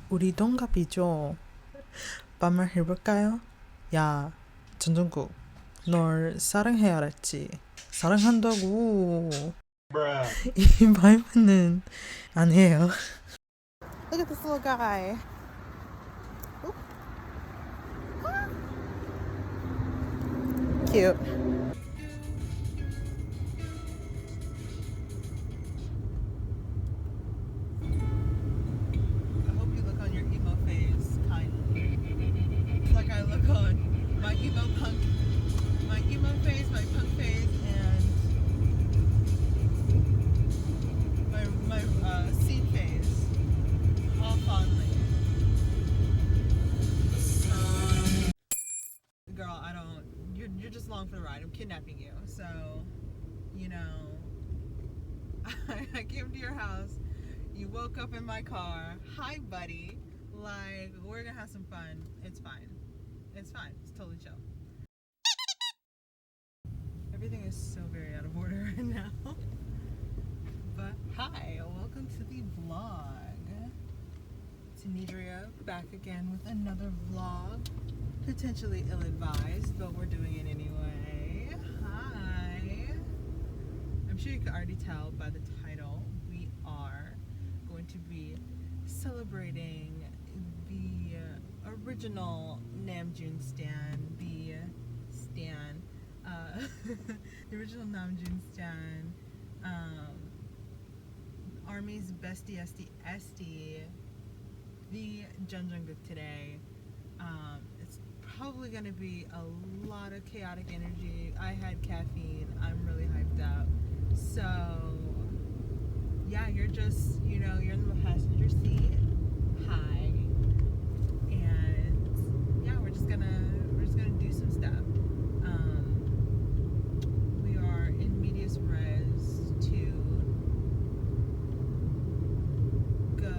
우리 동갑이죠? 반말 해볼까요? 야, 전정국, 널 사랑해야 알았지? 사랑한다고. 이 말만은 아니에요. Look at this little guy. Cute. I hope you look on your emo phase kindly. Like I look on my emo phase, my punk phase, and my scene phase, all fondly. Girl, I don't. You're just along for the ride. I'm kidnapping you, so you know. I came to your house. You woke up in my car. Hi, buddy. Like, we're gonna have some fun. It's fine. It's fine. It's totally chill. Everything is so very out of order right now. But hi, welcome to the vlog. It's Nidria back again with another vlog. Potentially ill-advised, but we're doing it anyway. Hi. I'm sure you can already tell by the title, we are going to be celebrating the original Namjoon Stan, the the original Namjoon Stan, Army's bestie estie, the Jungkook today. It's probably gonna be a lot of chaotic energy. I had caffeine. I'm really hyped up. So yeah, you're just, you're in the passenger seat. Hi. And yeah, we're just gonna do some stuff. We are in medias res to go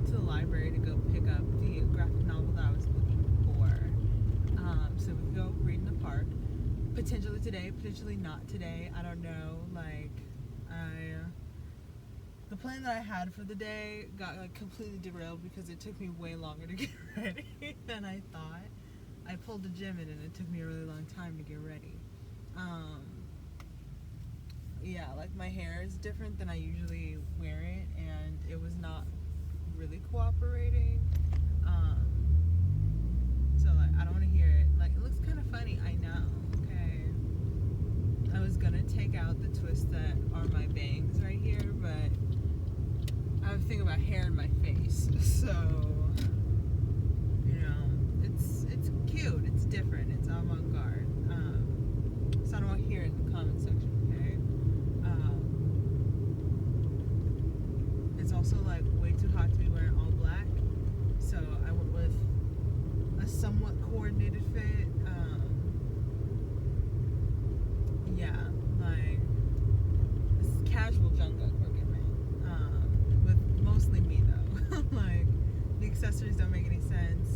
to the library to go pick up the graphic novel that I was looking for. So we can go read in the park. Potentially today, potentially not today. I don't know. The plan that I had for the day got completely derailed because it took me way longer to get ready than I thought. I pulled the gym in and it took me a really long time to get ready. Yeah, like my hair is different than I usually wear it, and it was not really cooperating. So I don't want to hear it. It looks kind of funny. I know. Okay. I was gonna take out the twists that are my bangs right here, but I have a thing about hair in my face, so it's cute. It's different. It's avant-garde. So I don't want to hear it in the comment section. Okay. It's also way too hot to be wearing all black, so I went with a somewhat coordinated fit. Yeah, this is casual Jungkook we're giving, with mostly me though. The accessories don't make any sense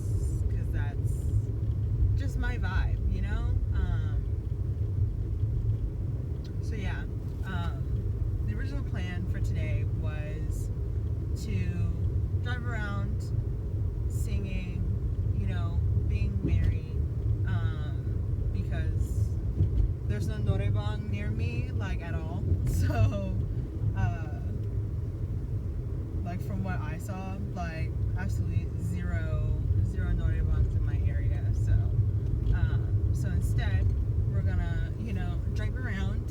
because that's just my vibe, So yeah, the original plan for today was to drive around singing, being merry, because there's no noraebang near me, at all. So, from what I saw, absolutely zero noraebangs in my area. So instead, we're gonna, drive around,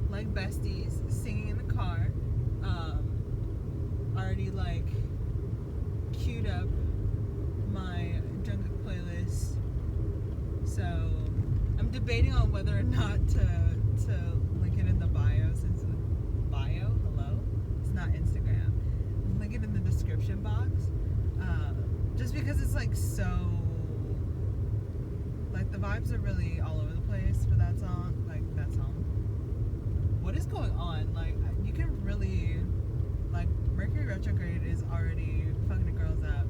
like besties, singing in the car. Already queued up my Jungkook playlist. So I'm debating on whether or not to link it in the bio, since the bio, hello, it's not Instagram. Link it in the description box, just because it's so the vibes are really all over the place for that song. What is going on? You can really Mercury retrograde is already fucking the girls up.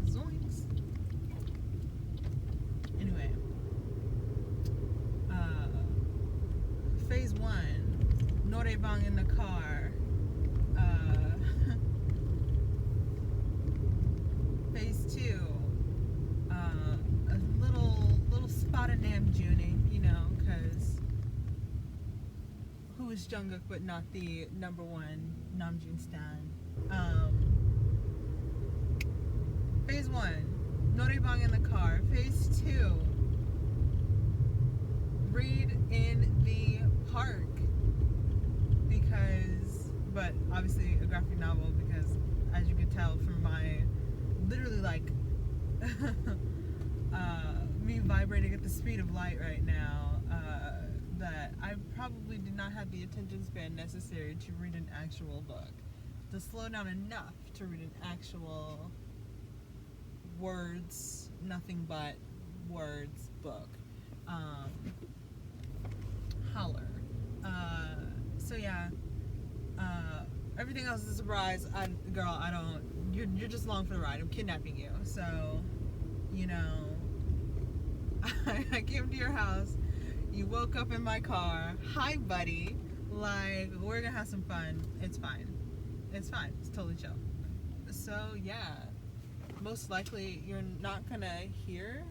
Zoinks. Anyway, Noraebang in the car. Phase 2. A little spot of Namjooning, you know, because who is Jungkook but not the #1 Namjoon stan? Phase 1, Noraebang in the car. Phase 2, read in the park. But obviously a graphic novel because, as you can tell from my literally like me vibrating at the speed of light right now, that I probably did not have the attention span necessary to read an actual book. To slow down enough to read an actual words, nothing but words book. Holler. So yeah, everything else is a surprise. Girl, I don't. You're just along for the ride. I'm kidnapping you. So, you know, I came to your house. You woke up in my car. Hi, buddy. Like, we're gonna have some fun. It's fine. It's fine. It's totally chill. So yeah, most likely you're not gonna hear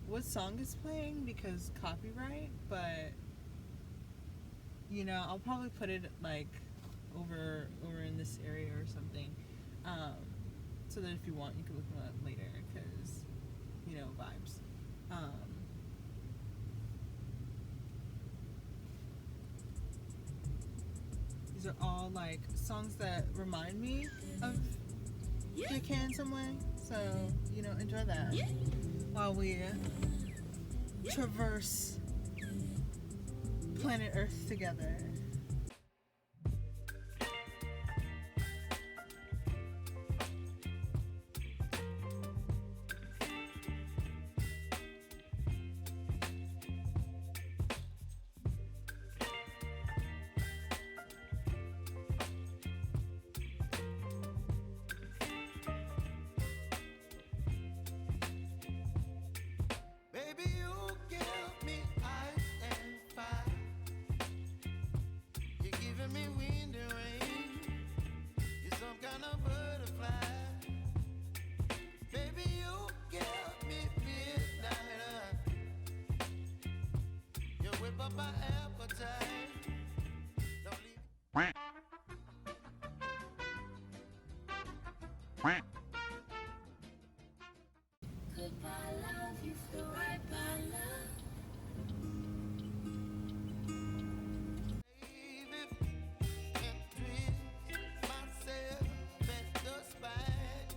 what song is playing because copyright, but you know, I'll probably put it like over in this area or something, so that if you want you can look them up later, because you know, vibes. These are all like songs that remind me of JK in some way, so you know, enjoy that while we traverse planet Earth together. Baby, you give me ice and fire. You're giving me wind and rain. You're some kind of butterfly. Baby, you give me midnight. You whip up my appetite. Don't leave me. Goodbye, love, you feel right by love. Baby, and twist myself at the spine.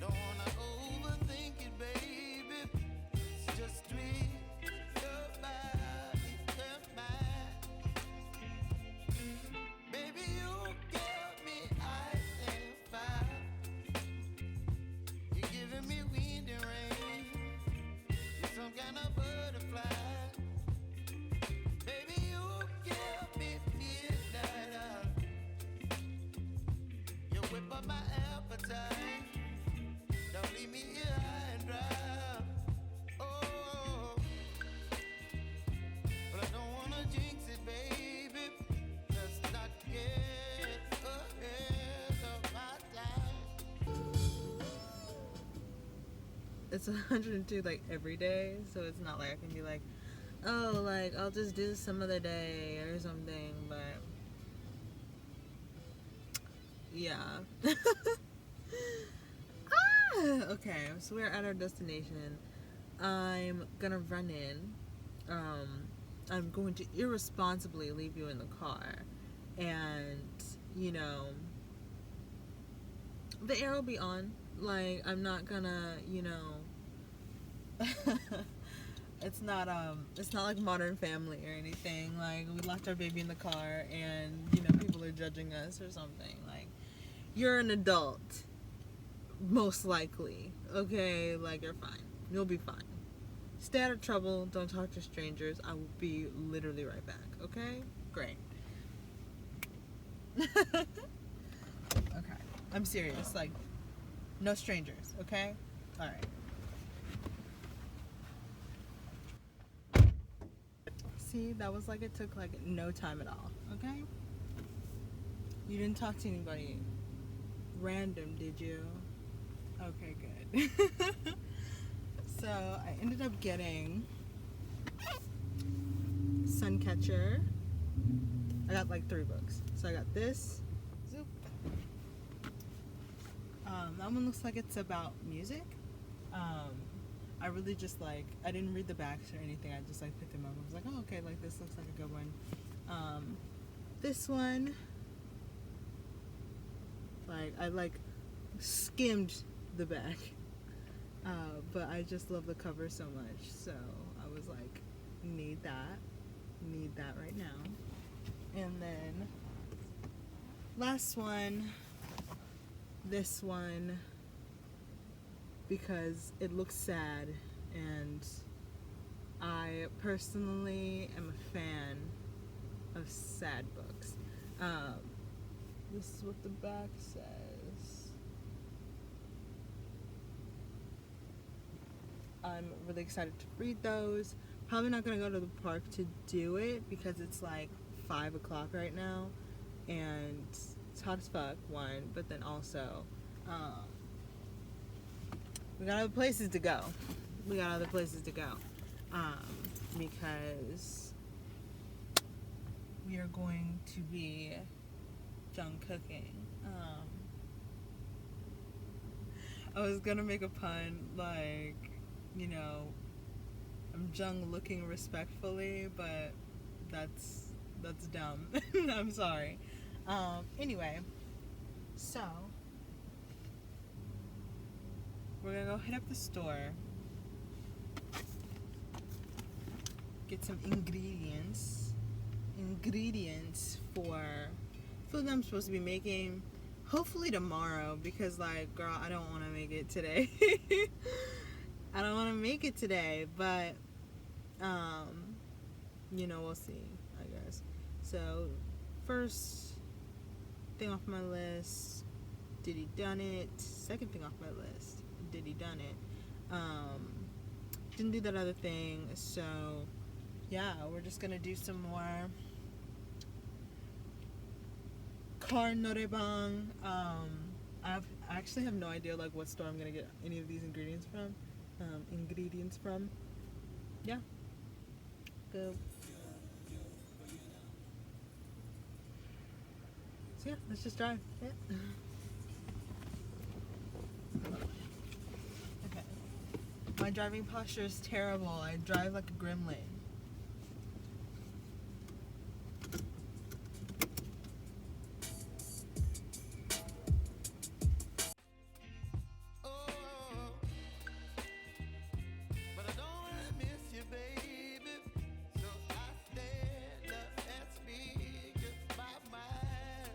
Don't wanna overthink it, baby. It's just twist your body and mine. Baby, you give me ice and fire. You're giving me wind and rain. You're some kind of butterfly. Baby, you give me midnight. You whip up my appetite. Don't leave me here high and dry. Oh, but I don't wanna jinx it, baby. Let's not get ahead of my time. It's 102 like every day, so it's not like I can be like, oh, like I'll just do this some other day or something, but yeah. Okay, so we're at our destination. I'm gonna run in. I'm going to irresponsibly leave you in the car, and you know, the air will be on. Like, I'm not gonna, you know, it's not like Modern Family or anything. Like, we left our baby in the car and, you know, people are judging us or something. Like, you're an adult, most likely, okay? Like, you're fine. You'll be fine. Stay out of trouble. Don't talk to strangers. I will be literally right back, okay? Great. Okay. I'm serious. Like, no strangers, okay? Alright. tea, that was like it took like no time at all, okay? You didn't talk to anybody random, did you? Okay, good. So I ended up getting Suncatcher. I got like 3 books. So I got this. Zoop. That one looks like it's about music. I really just like, I didn't read the backs or anything. I just like picked them up. I was like, oh, okay, like this looks like a good one. This one, like I like skimmed the back, but I just love the cover so much. So I was like, need that right now. And then last one, this one, because it looks sad, and I personally am a fan of sad books. This is what the back says. I'm really excited to read those. Probably not gonna go to the park to do it because it's like 5 o'clock right now, and it's hot as fuck, one, but then also we got other places to go. Because we are going to be junk cooking. I was gonna make a pun like, you know, I'm jung looking respectfully, but that's dumb. I'm sorry. Anyway, so we're gonna go hit up the store, get some ingredients for food that I'm supposed to be making hopefully tomorrow, because like, girl, I don't want to make it today. I don't want to make it today, but you know, we'll see, I guess. So first thing off my list, Diddy done it. Second thing off my list, Diddy done it. Didn't do that other thing, so yeah, we're just gonna do some more Carnorebang. I actually have no idea like what store I'm gonna get any of these ingredients from. Yeah. Go. So yeah, let's just drive. Yeah. Okay. My driving posture is terrible. I drive like a gremlin. Oh, but I don't wanna miss you, baby. So I stand up and speak just my mind.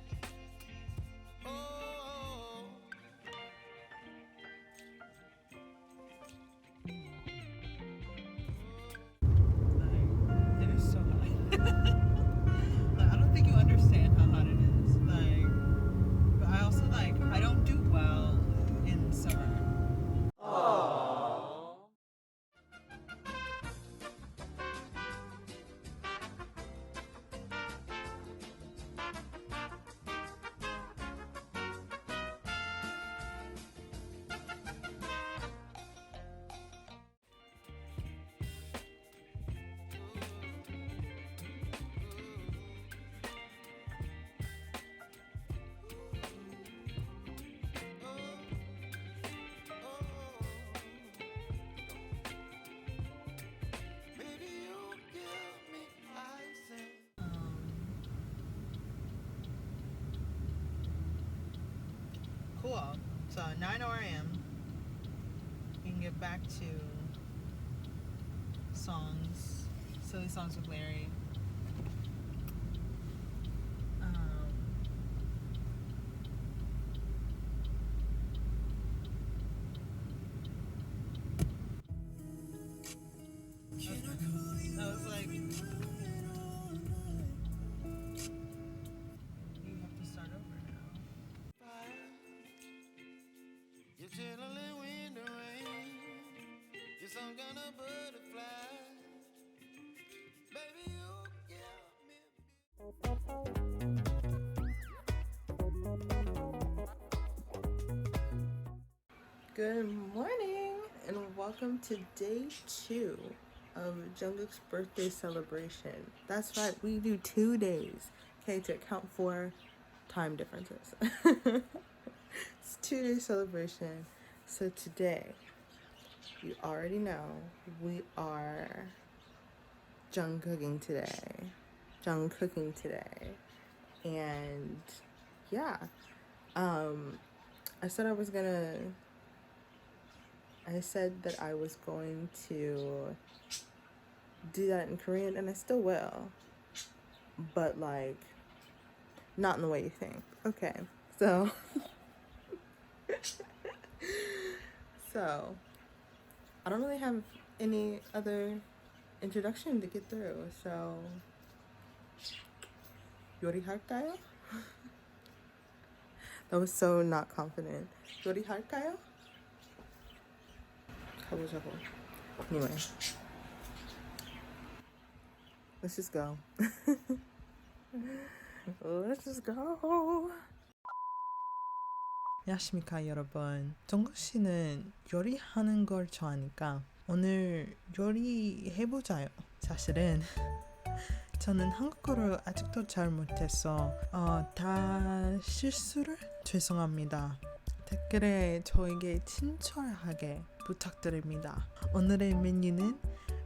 Oh, Like, it is so hot. Like, I don't think you understand how hot it is. Like, but I also like, I don't do well in summer. baby, you give me ice and Cool. So 9 a.m. We can get back to songs, silly songs with Larry. I was like, you have to start over now. fire. You're chilling when the rain. You're some kind of butterfly. Baby, you Good morning and welcome to day 2 of Jungkook's birthday celebration. That's right, we do 2 days, okay, to account for time differences. It's 2 day celebration. So today, you already know, we are Jungkooking today. And yeah, I said that I was going to do that in Korean, and I still will, but like not in the way you think. Okay, so I don't really have any other introduction to get through, so 요리할까요? That was so not confident. 요리할까요? 가보자고. Anyway, let's just go. Let's just go. 안녕하십니까 여러분. 정국 씨는 요리하는 걸 좋아하니까 오늘 요리해보자요. 사실은 저는 한국어를 아직도 잘 못해서 다 실수를 죄송합니다. 댓글에 저에게 친절하게 부탁드립니다. 오늘의 메뉴는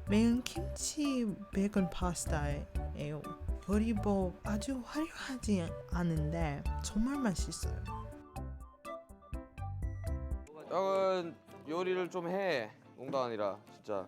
매운 김치 베이컨 파스타예요. 요리 뭐 아주 화려하지 않은데 정말 맛있어요. 형은 요리를 좀 해. 농담 아니라 진짜.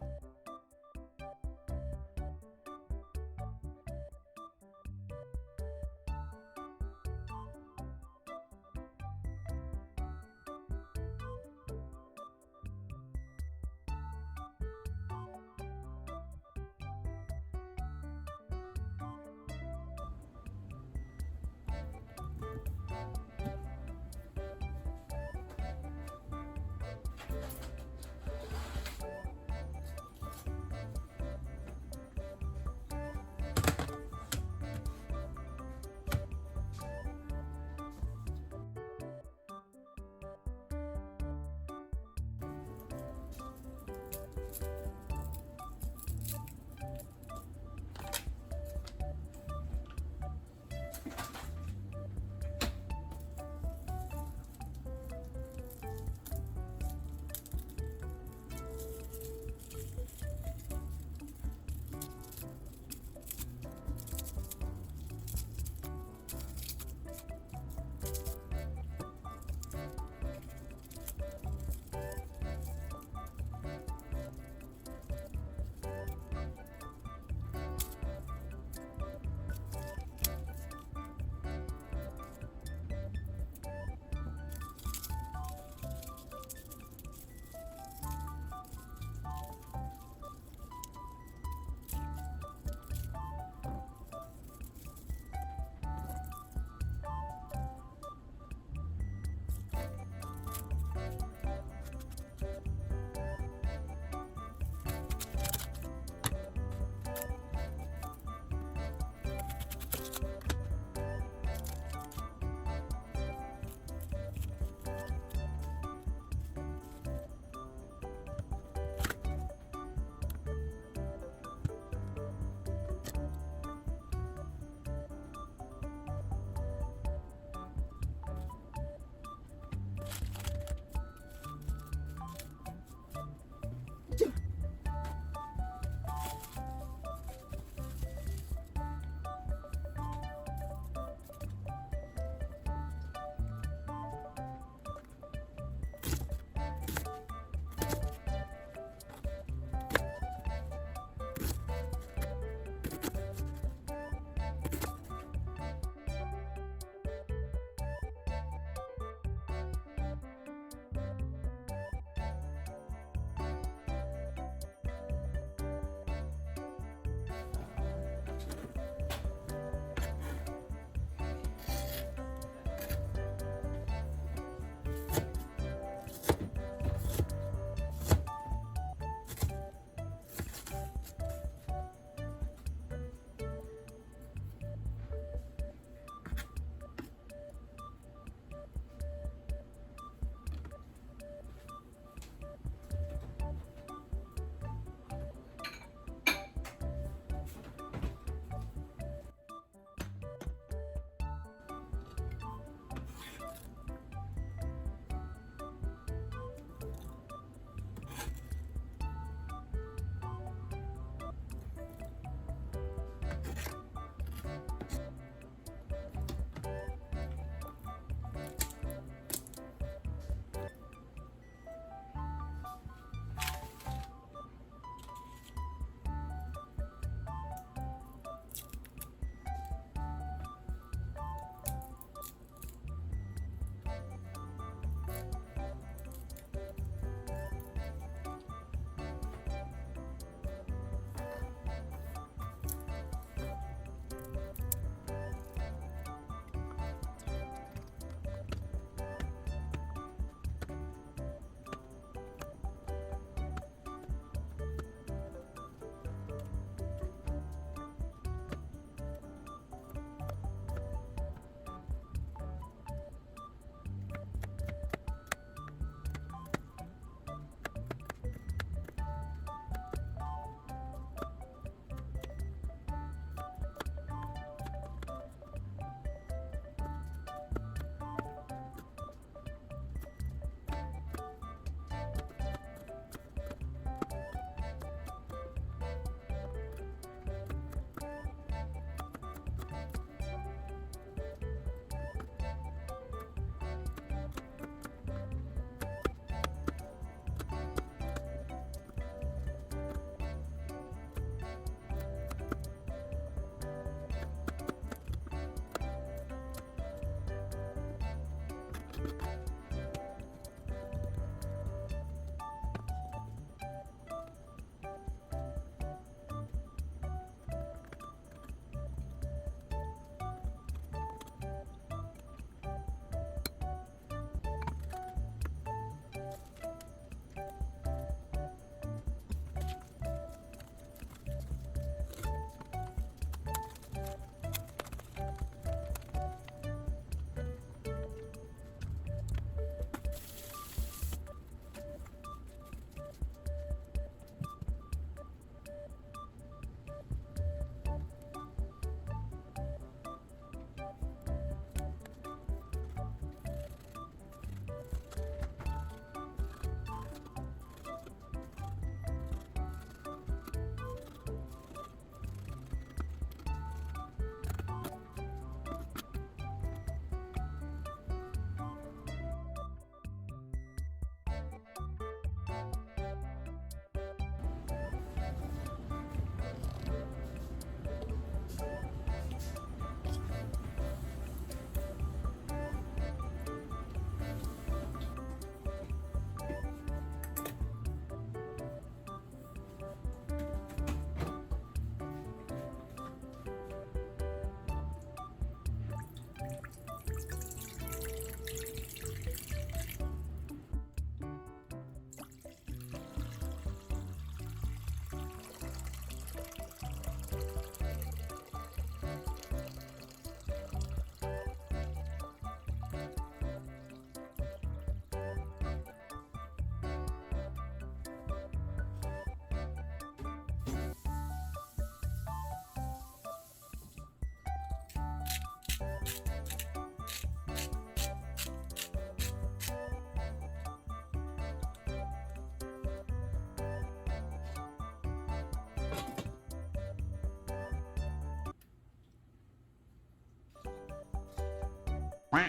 Monday,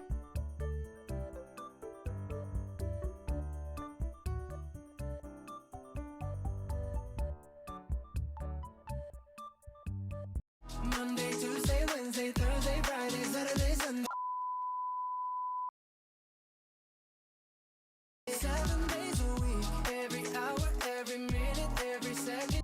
Tuesday, Wednesday, Thursday, Friday, Saturday, Sunday. 7 days a week, every hour, every minute, every second.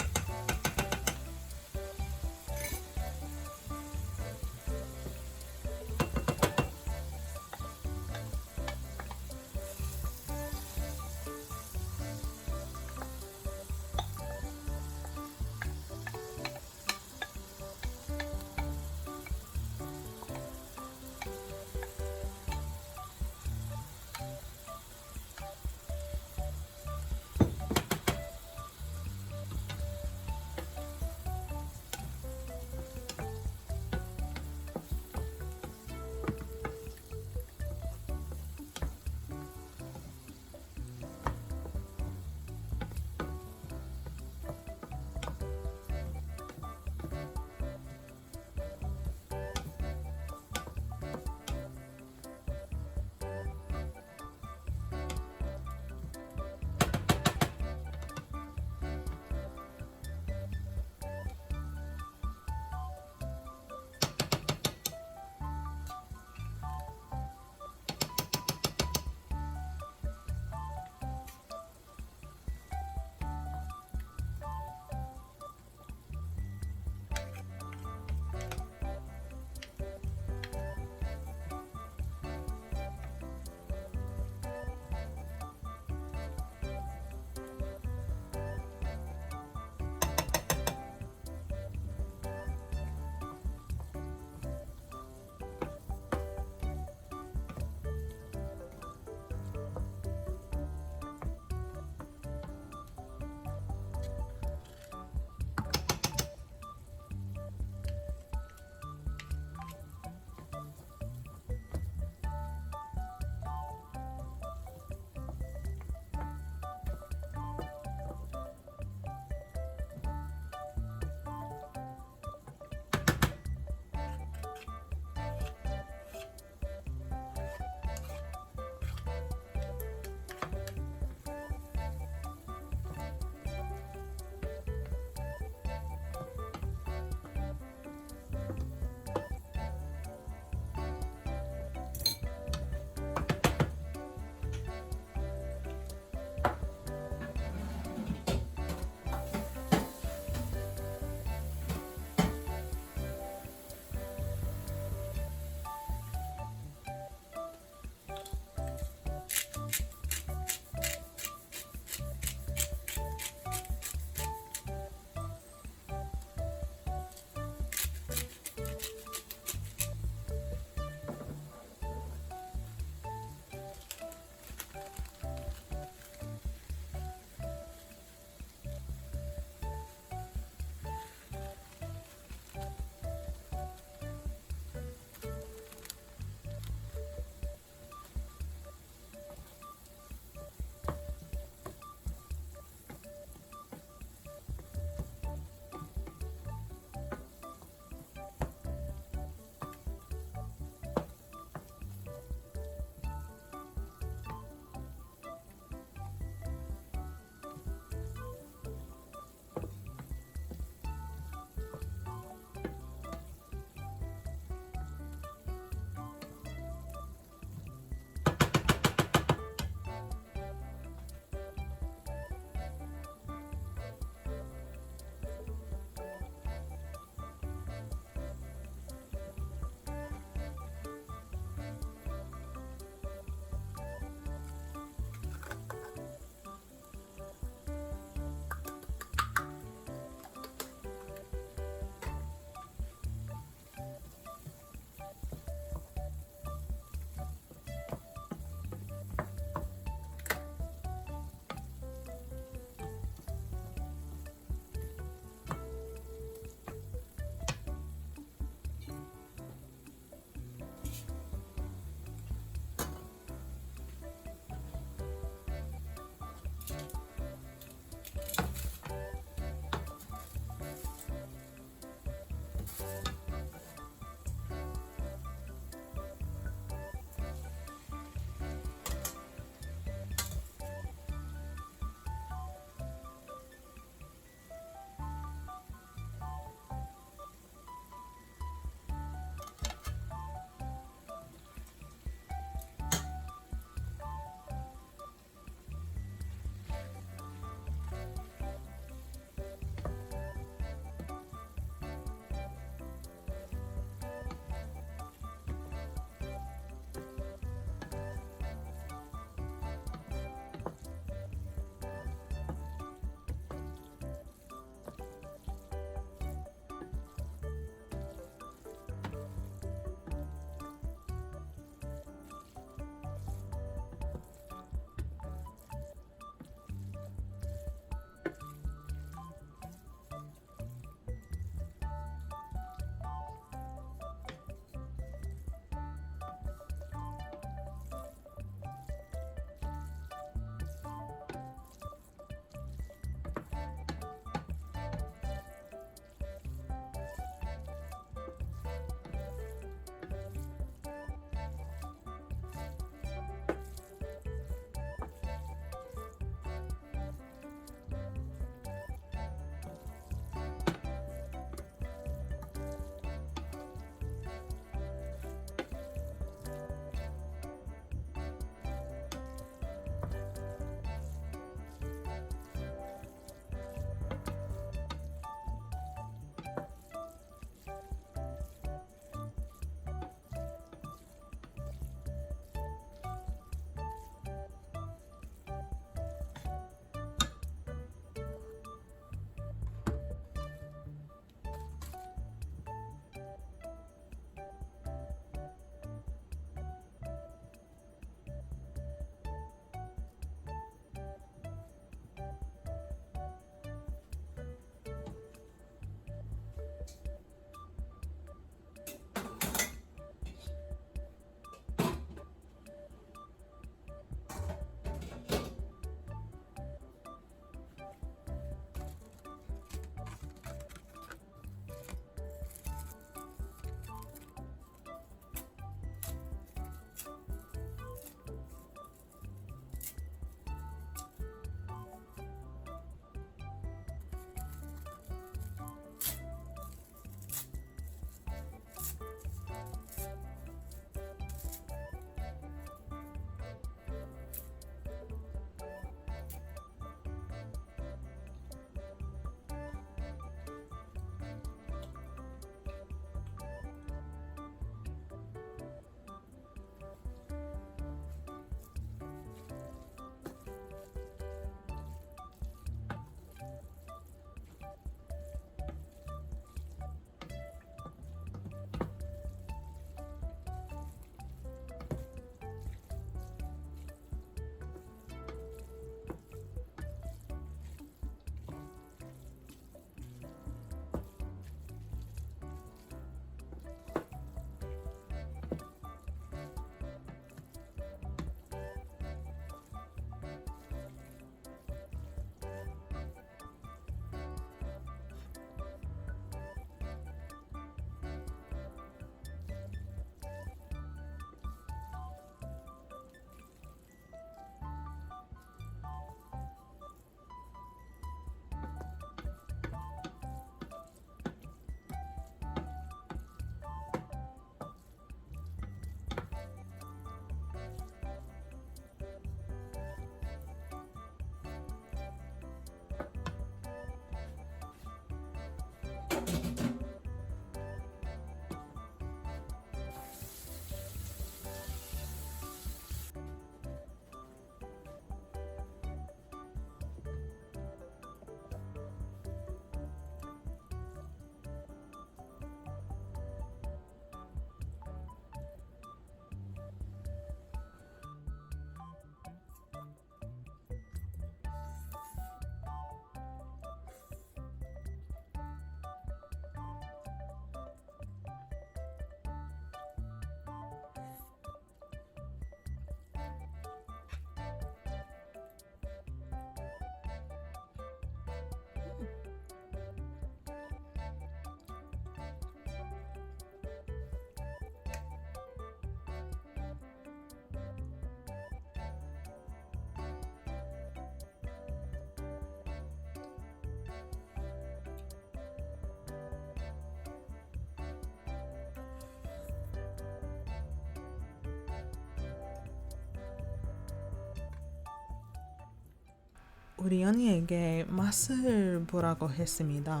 우리 연희에게 맛을 보라고 했습니다.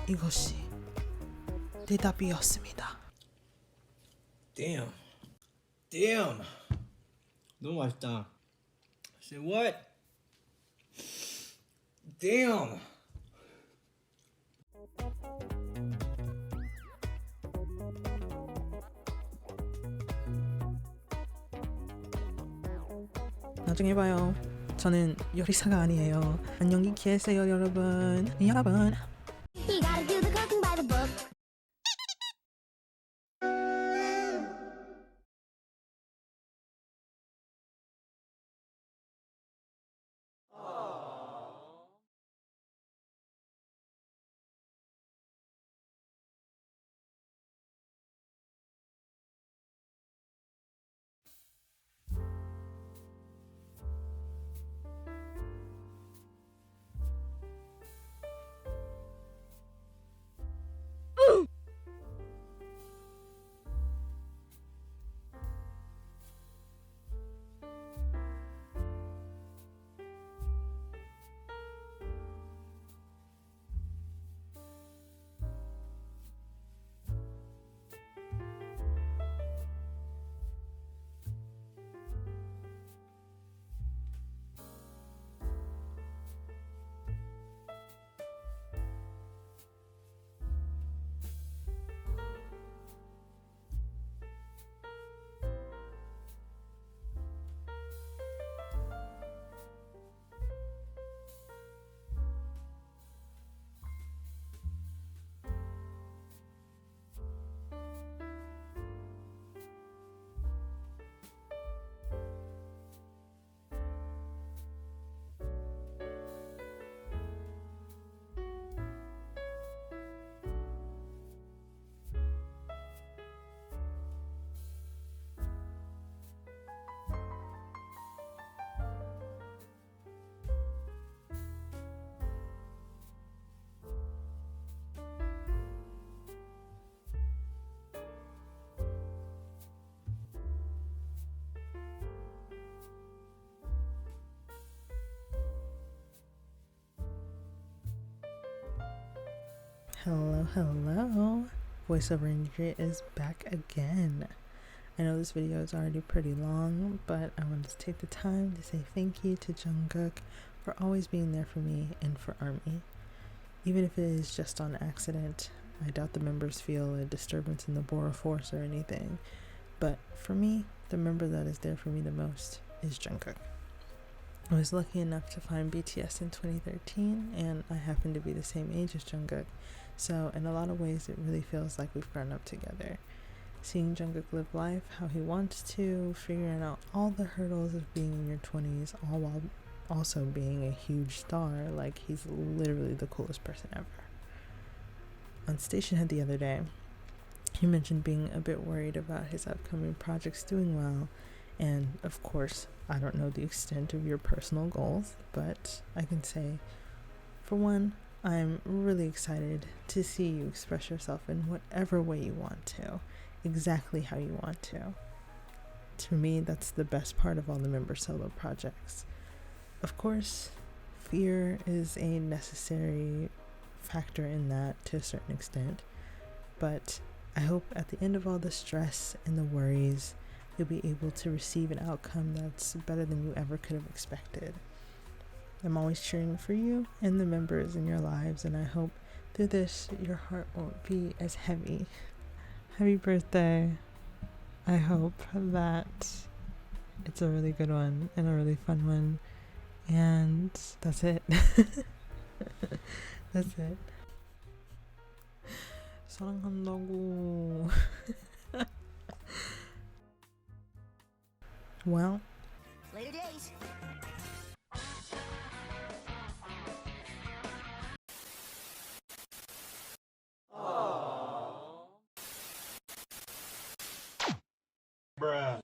이것이 대답이었습니다. Damn. Damn. 너무 맛있다. Say what? Damn. 나중에 봐요. 저는 요리사가 아니에요. 안녕히 계세요, 여러분. 여러분. You gotta do the cooking by the book. Hello. Voiceover Industry is back again. I know this video is already pretty long, but I wanted to take the time to say thank you to Jungkook for always being there for me and for ARMY. Even if it is just on accident, I doubt the members feel a disturbance in the Bora Force or anything. But for me, the member that is there for me the most is Jungkook. I was lucky enough to find BTS in 2013, and I happen to be the same age as Jungkook. So in a lot of ways, it really feels like we've grown up together. Seeing Jungkook live life how he wants to, figuring out all the hurdles of being in your 20s, all while also being a huge star, like he's literally the coolest person ever. On Stationhead the other day, he mentioned being a bit worried about his upcoming projects doing well, and of course, I don't know the extent of your personal goals, but I can say, for one, I'm really excited to see you express yourself in whatever way you want to, exactly how you want to. To me, that's the best part of all the member solo projects. Of course, fear is a necessary factor in that to a certain extent, but I hope at the end of all the stress and the worries, you'll be able to receive an outcome that's better than you ever could have expected. I'm always cheering for you and the members in your lives, and I hope through this your heart won't be as heavy. Happy birthday. I hope that it's a really good one and a really fun one. And that's it. That's it. 사랑한다고. Well, Later days. Bruh.